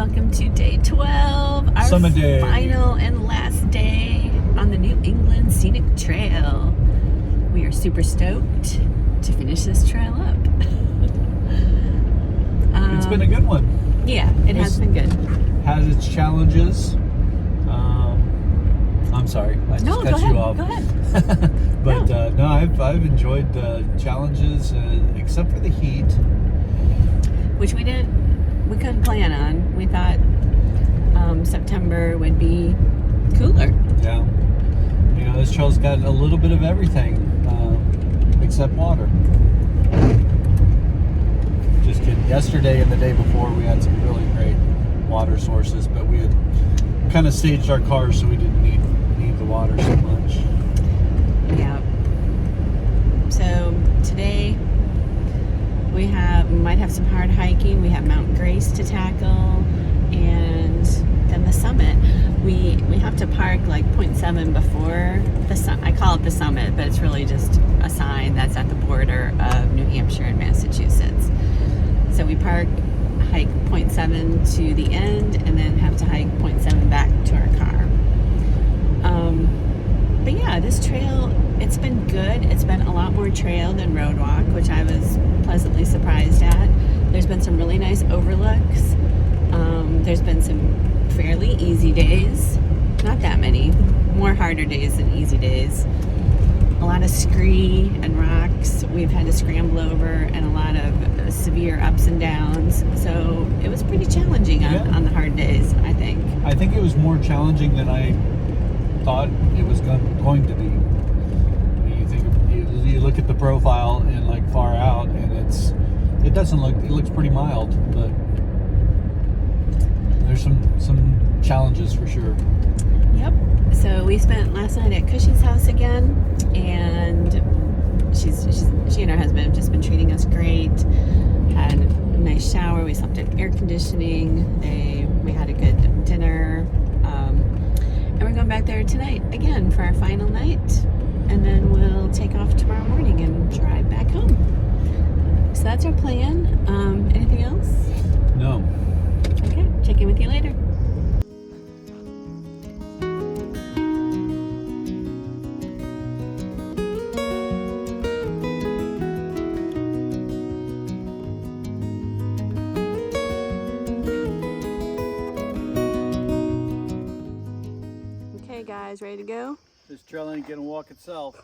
welcome to day 12, our Summit day. Final and last day on the New England Scenic Trail. We are super stoked to finish this trail up. It's been a good one. Yeah, it has been good. Has its challenges. I'm sorry, I just cut you off. Go ahead. But no, I've enjoyed the challenges, except for the heat, which we couldn't plan on. We thought September would be cooler. Yeah, you know, this trail's got a little bit of everything except water. Just kidding. Yesterday and the day before, we had some really great water sources, but we had kind of staged our cars so we didn't need the water so much. Yeah. So today we might have some hard hiking. We have Mount Grace to tackle, and then the summit. We have to park like 0.7 before the summit. I call it the summit, but it's really just a sign that's at the border of New Hampshire and Massachusetts. So we hike 0.7 to the end, and then have to hike 0.7 back to our car. But yeah, this trail, it's been good. It's been a lot more trail than road walk, which I was pleasantly surprised at. There's been some really nice overlooks. There's been some fairly easy days. Not that many. More harder days than easy days. A lot of scree and rocks we've had to scramble over, and a lot of severe ups and downs. So it was pretty challenging on the hard days, I think. I think it was more challenging than I thought it was going to be. You look at the profile and like far out, and it looks pretty mild, but there's some challenges for sure. Yep. So we spent last night at Cushie's house again, and she and her husband have just been treating us great. Had a nice shower. We slept in air conditioning. We had a good dinner, and we're going back there tonight again for our final night, and then we'll take off tomorrow morning and drive back home. So that's our plan. Anything else? No. Okay. Check in with you later. Okay, guys, ready to go? This trail ain't gonna walk itself.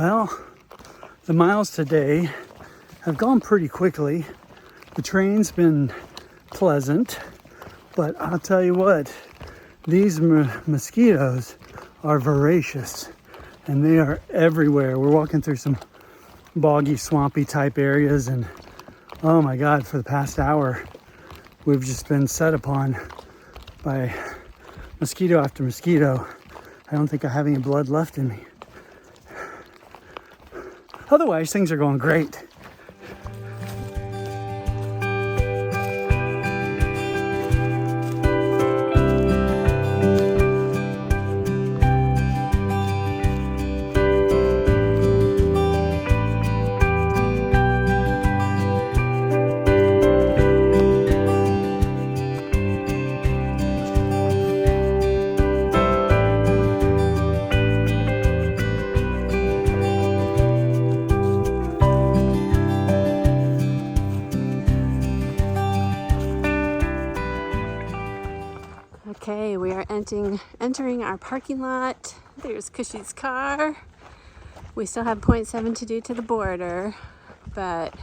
Well, the miles today have gone pretty quickly. The train's been pleasant, but I'll tell you what, these mosquitoes are voracious and they are everywhere. We're walking through some boggy, swampy type areas, and oh my God, for the past hour, we've just been set upon by mosquito after mosquito. I don't think I have any blood left in me. Otherwise, things are going great. Okay, we are entering our parking lot. There's Cushy's car. We still have 0.7 to do to the border, but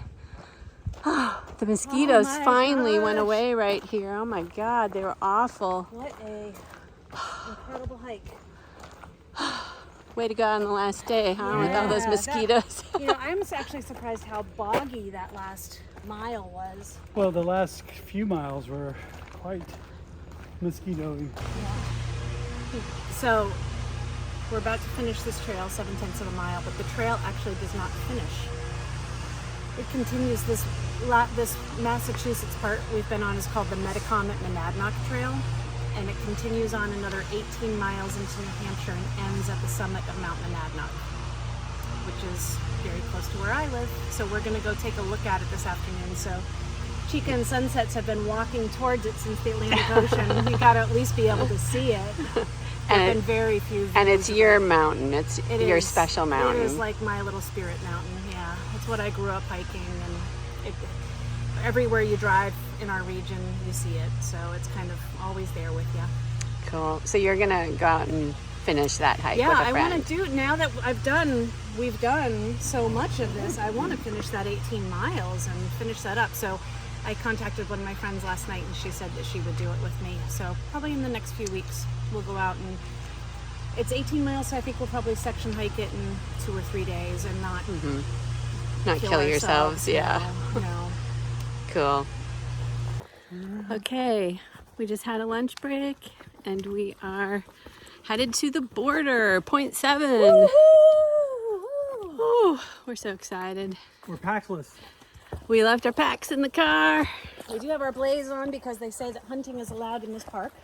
the mosquitoes finally went away right here. Oh my God, they were awful. What a incredible hike. Way to go on the last day, huh? With all those mosquitoes. I'm actually surprised how boggy that last mile was. Well, the last few miles were quite mosquito-y. So we're about to finish this trail, 0.7 of a mile, but the trail actually does not finish. It continues. This Massachusetts part we've been on is called the Metacomet Monadnock Trail, and it continues on another 18 miles into New Hampshire and ends at the summit of Mount Monadnock, which is very close to where I live. So we're going to go take a look at it this afternoon. So Chica and Sunsets have been walking towards it since the Atlantic Ocean. We got to at least be able to see it. There've been very few views. And it's your mountain. It's your special mountain. It is like my little spirit mountain. Yeah, it's what I grew up hiking, and everywhere you drive in our region, you see it. So it's kind of always there with you. Cool. So you're gonna go out and finish that hike with a friend. I want to do, now that we've done so much of this, I want to finish that 18 miles and finish that up. So I contacted one of my friends last night, and she said that she would do it with me. So probably in the next few weeks, we'll go out, and it's 18 miles, so I think we'll probably section hike it in 2 or 3 days and not kill yourselves. Yeah. No. Cool. Okay, we just had a lunch break, and we are headed to the border, 0.7. Oh, we're so excited. We're packless. We left our packs in the car. We do have our blaze on because they say that hunting is allowed in this park.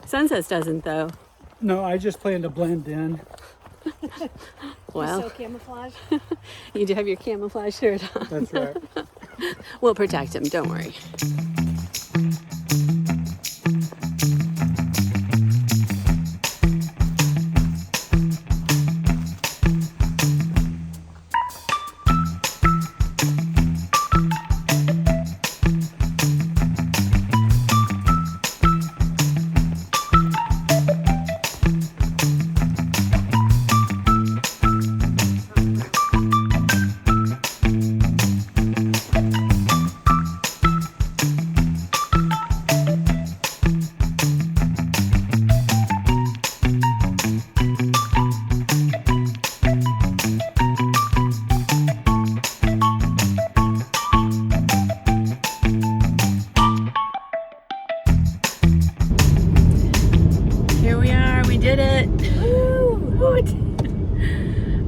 Sunsets doesn't, though. No, I just plan to blend in. Well, So camouflage. you do have your camouflage shirt on. That's right. We'll protect him, don't worry.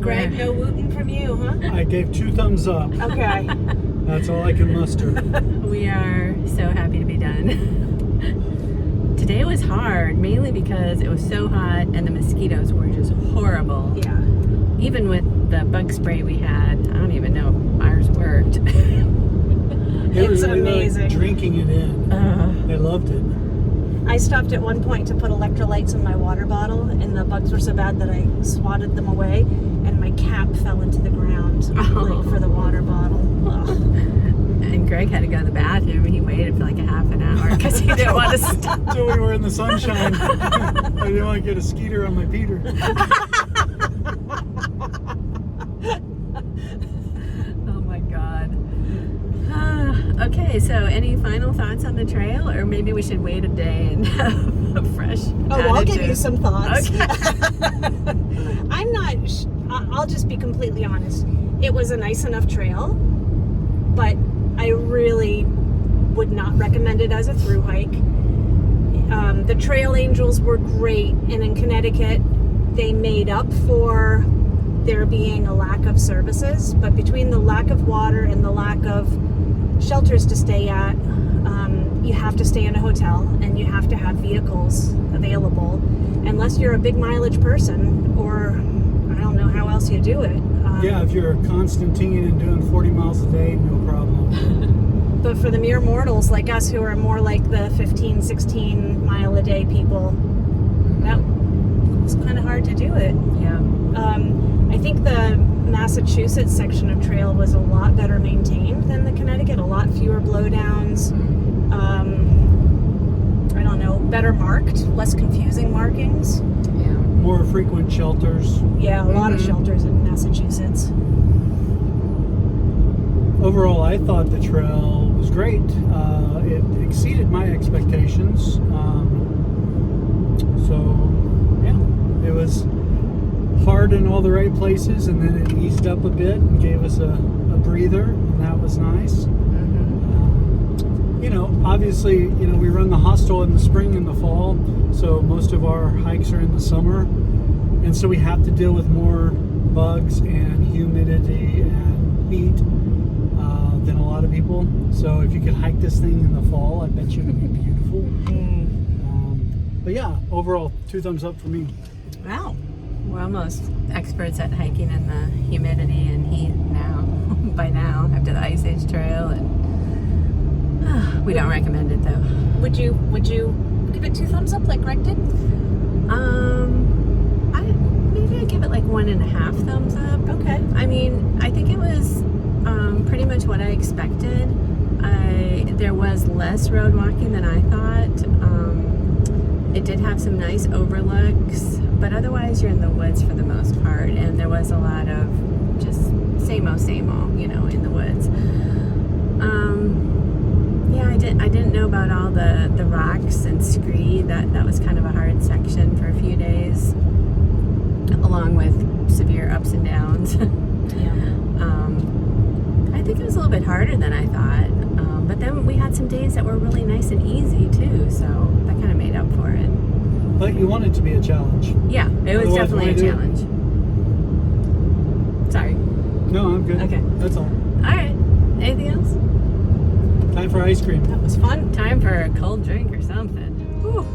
Greg, no wooting from you, huh? I gave 2 thumbs up. Okay. That's all I can muster. We are so happy to be done. Today was hard, mainly because it was so hot and the mosquitoes were just horrible. Yeah. Even with the bug spray we had, I don't even know if ours worked. It's amazing. Like drinking it in. They loved it. I stopped at one point to put electrolytes in my water bottle, and the bugs were so bad that I swatted them away, and my cap fell into the ground like, for the water bottle. Ugh. And Greg had to go to the bathroom, and he waited for like a half an hour because he didn't want to stop. Until we were in the sunshine. I didn't want to get a skeeter on my Peter. any final thoughts on the trail, or maybe we should wait a day and have a fresh I'll give you attitude? some thoughts. Okay. I'm not, I'll just be completely honest. It was a nice enough trail, but I really would not recommend it as a through hike. The trail angels were great, and in Connecticut, they made up for there being a lack of services, but between the lack of water and the lack of shelters to stay at, you have to stay in a hotel and you have to have vehicles available unless you're a big mileage person, or I don't know how else you do it. Yeah, if you're Constantine and doing 40 miles a day, no problem. But for the mere mortals like us who are more like the 15, 16 mile a day people, that was kind of hard to do it. Yeah. I think the Massachusetts section of trail was a lot better maintained than the Connecticut, a lot fewer blowdowns. I don't know, better marked, less confusing markings. Yeah. More frequent shelters. Yeah, a lot of shelters in Massachusetts. Overall, I thought the trail was great. It exceeded my expectations. So, yeah, it was hard in all the right places, and then it eased up a bit and gave us a breather, and that was nice. Obviously, we run the hostel in the spring and the fall, so most of our hikes are in the summer, and so we have to deal with more bugs and humidity and heat than a lot of people. So if you could hike this thing in the fall, I bet you it would be beautiful. But yeah, overall, 2 thumbs up for me. Wow. We're almost experts at hiking in the humidity and heat now. By now, after the Ice Age Trail, and we don't recommend it though. Would you give it 2 thumbs up like Greg did? I'd give it like 1.5 thumbs up. Okay. I mean, I think it was pretty much what I expected. There was less road walking than I thought. It did have some nice overlooks, but otherwise you're in the woods for the most part, and there was a lot of just same old, in the woods. Yeah, I didn't know about all the rocks and scree. That was kind of a hard section for a few days, along with severe ups and downs. Yeah. I think it was a little bit harder than I thought, but then we had some days that were really nice and easy too, so that kind of made up for it. But you want it to be a challenge. Yeah, it was Otherwise, definitely why a do it? challenge. Sorry. No, I'm good. Okay. That's all. All right. Anything else? Time for ice cream. That was fun. Time for a cold drink or something. Whew.